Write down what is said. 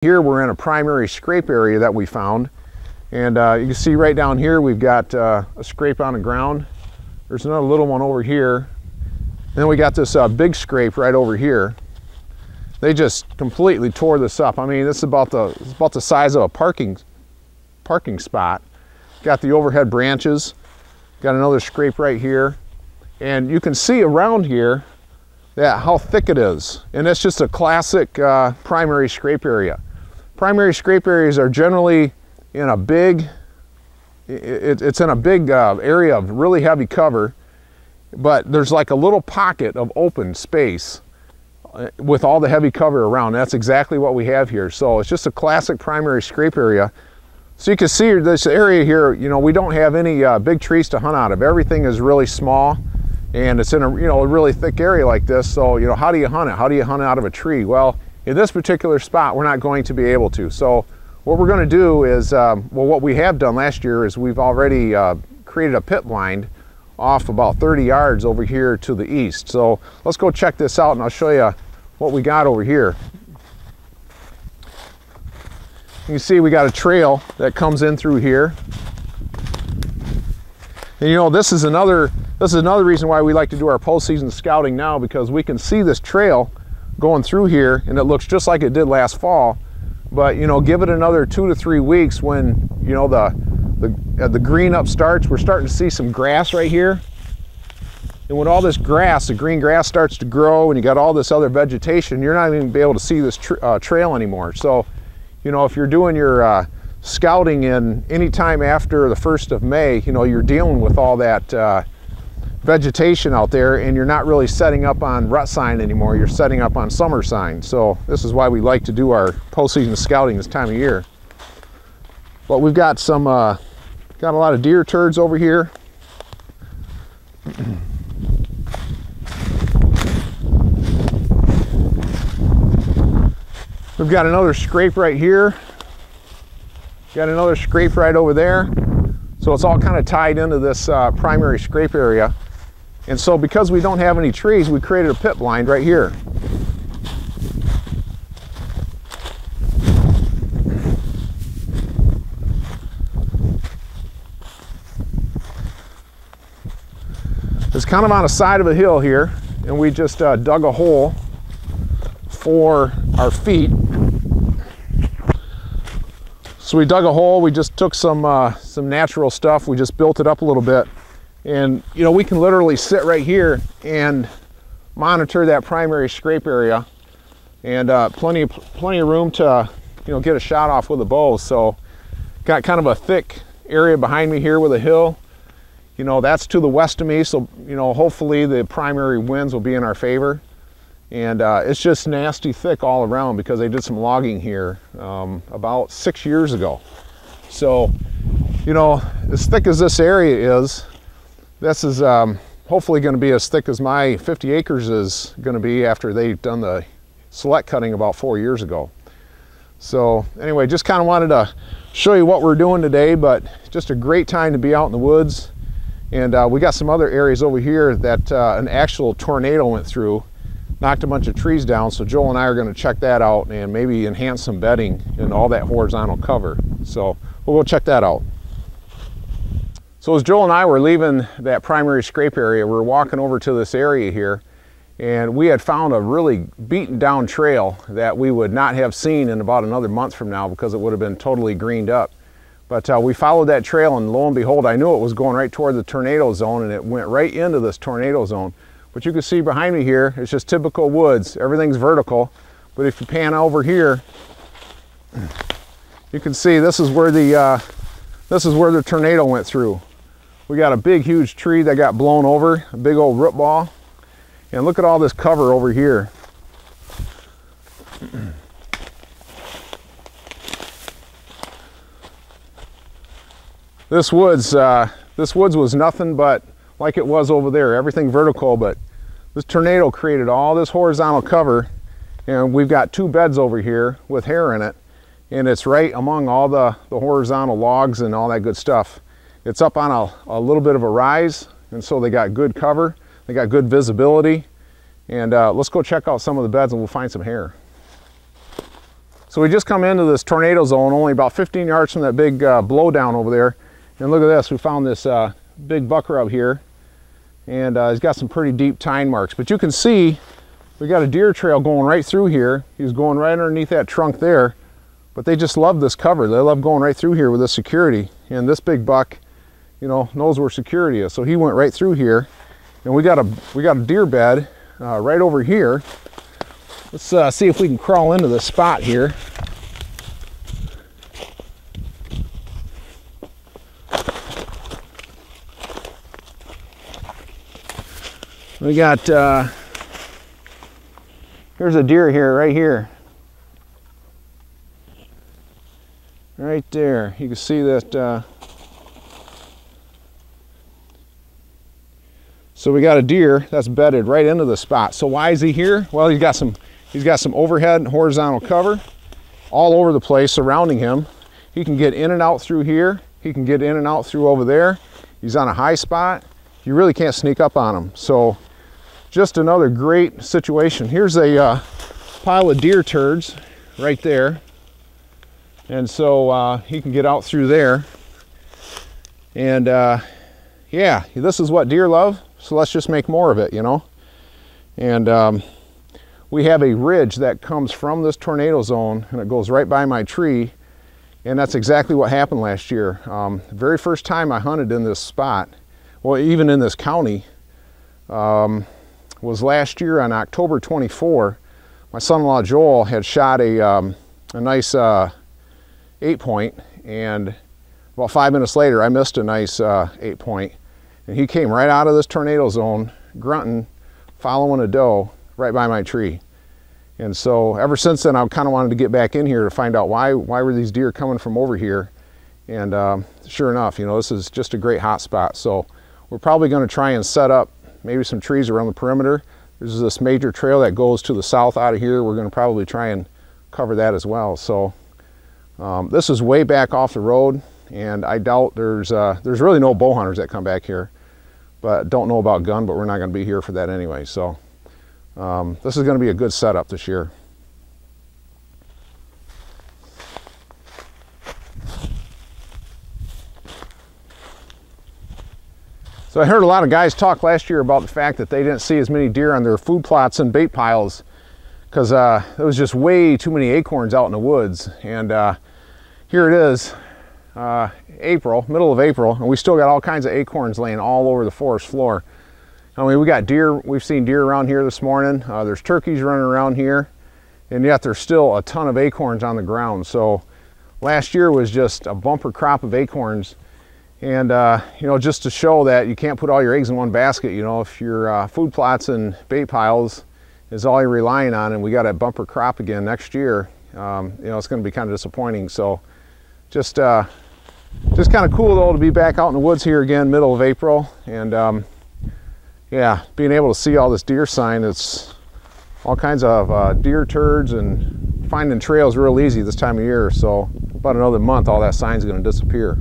Here we're in a primary scrape area that we found, and you can see right down here we've got a scrape on the ground. There's another little one over here, and then we got this big scrape right over here. They just completely tore this up. I mean, this is about the size of a parking spot. Got the overhead branches, got another scrape right here, and you can see around here that how thick it is, and it's just a classic primary scrape area. Primary scrape areas are generally in a big, it's in a big area of really heavy cover, but there's like a little pocket of open space with all the heavy cover around. That's exactly what we have here. So it's just a classic primary scrape area. So you can see this area here, you know, we don't have any big trees to hunt out of. Everything is really small, and it's in a, you know, a really thick area like this. So, you know, how do you hunt it? How do you hunt it out of a tree? Well, in this particular spot, we're not going to be able to. So what we're going to do is, well, what we have done last year is we've already created a pit blind off about 30 yards over here to the east. So let's go check this out, and I'll show you what we got over here. You can see we got a trail that comes in through here. And you know, this is another reason why we like to do our postseason scouting now, because we can see this trail going through here, and it looks just like it did last fall. But you know, give it another 2 to 3 weeks when, you know, the green up starts. We're starting to see some grass right here, and when all this grass, the green grass, starts to grow and you got all this other vegetation, you're not even gonna be able to see this trail anymore. So, you know, if you're doing your scouting in any time after the 1st of May, you know, you're dealing with all that vegetation out there, and you're not really setting up on rut sign anymore. You're setting up on summer sign. So this is why we like to do our postseason scouting this time of year. But we've got some, got a lot of deer turds over here. We've got another scrape right here. Got another scrape right over there. So it's all kind of tied into this primary scrape area. And so because we don't have any trees, we created a pit blind right here. It's kind of on the side of a hill here, and we just dug a hole for our feet. So we dug a hole, we just took some natural stuff, we just built it up a little bit. And you know, we can literally sit right here and monitor that primary scrape area, and plenty of room to, you know, get a shot off with a bow. So got kind of a thick area behind me here with a hill. You know, that's to the west of me, so you know, hopefully the primary winds will be in our favor. And it's just nasty thick all around because they did some logging here about 6 years ago. So, you know, as thick as this area is, this is hopefully going to be as thick as my 50 acres is going to be after they've done the select cutting about 4 years ago. So anyway, just kind of wanted to show you what we're doing today, but just a great time to be out in the woods. And we got some other areas over here that an actual tornado went through, knocked a bunch of trees down. So Joel and I are going to check that out and maybe enhance some bedding in all that horizontal cover. So we'll go check that out. So as Joel and I were leaving that primary scrape area, we were walking over to this area here, and we had found a really beaten down trail that we would not have seen in about another month from now because it would have been totally greened up. But we followed that trail, and lo and behold, I knew it was going right toward the tornado zone, and it went right into this tornado zone. But you can see behind me here, it's just typical woods. Everything's vertical. But if you pan over here, you can see this is where the tornado went through. We got a big, huge tree that got blown over, a big old root ball. And look at all this cover over here. This woods was nothing but like it was over there, everything vertical, but this tornado created all this horizontal cover, and we've got 2 beds over here with hair in it, and it's right among all the horizontal logs and all that good stuff. It's up on a little bit of a rise, and so they got good cover, they got good visibility, and let's go check out some of the beds and we'll find some hair. So we just come into this tornado zone, only about 15 yards from that big blowdown over there. And look at this, we found this big bucker up here. And he's got some pretty deep tine marks. But you can see we got a deer trail going right through here. He's going right underneath that trunk there. But they just love this cover. They love going right through here with this security. And this big buck, you know, knows where security is. So he went right through here. And we got a deer bed right over here. Let's see if we can crawl into this spot here. We got, here's a deer here, right here. Right there. You can see that. So we got a deer that's bedded right into the spot. So why is he here? Well, he's got some overhead and horizontal cover all over the place surrounding him. He can get in and out through here. He can get in and out through over there. He's on a high spot. You really can't sneak up on him. So just another great situation. Here's a pile of deer turds right there. And so he can get out through there. And yeah, this is what deer love. So let's just make more of it, you know. And we have a ridge that comes from this tornado zone and it goes right by my tree. And that's exactly what happened last year. The very first time I hunted in this spot, well, even in this county, was last year on October 24. My son-in-law Joel had shot a nice 8-point, and about 5 minutes later I missed a nice 8-point, and he came right out of this tornado zone grunting, following a doe right by my tree. And so ever since then I've kind of wanted to get back in here to find out why were these deer coming from over here. And sure enough, you know, this is just a great hot spot. So we're probably going to try and set up maybe some trees around the perimeter. There's this major trail that goes to the south out of here. We're going to probably try and cover that as well. So this is way back off the road, and I doubt there's really no bow hunters that come back here. But don't know about gun, but we're not going to be here for that anyway. So this is going to be a good setup this year. So I heard a lot of guys talk last year about the fact that they didn't see as many deer on their food plots and bait piles because there was just way too many acorns out in the woods. And here it is, April, middle of April, and we still got all kinds of acorns laying all over the forest floor. I mean, we got deer, we've seen deer around here this morning. There's turkeys running around here, and yet there's still a ton of acorns on the ground. So last year was just a bumper crop of acorns. And you know, just to show that you can't put all your eggs in one basket, you know, if your food plots and bait piles is all you're relying on, and we got a bumper crop again next year, you know, it's going to be kind of disappointing. So just kind of cool though to be back out in the woods here again, middle of April, and yeah, being able to see all this deer sign. It's all kinds of deer turds, and finding trails real easy this time of year. So about another month, all that sign's going to disappear.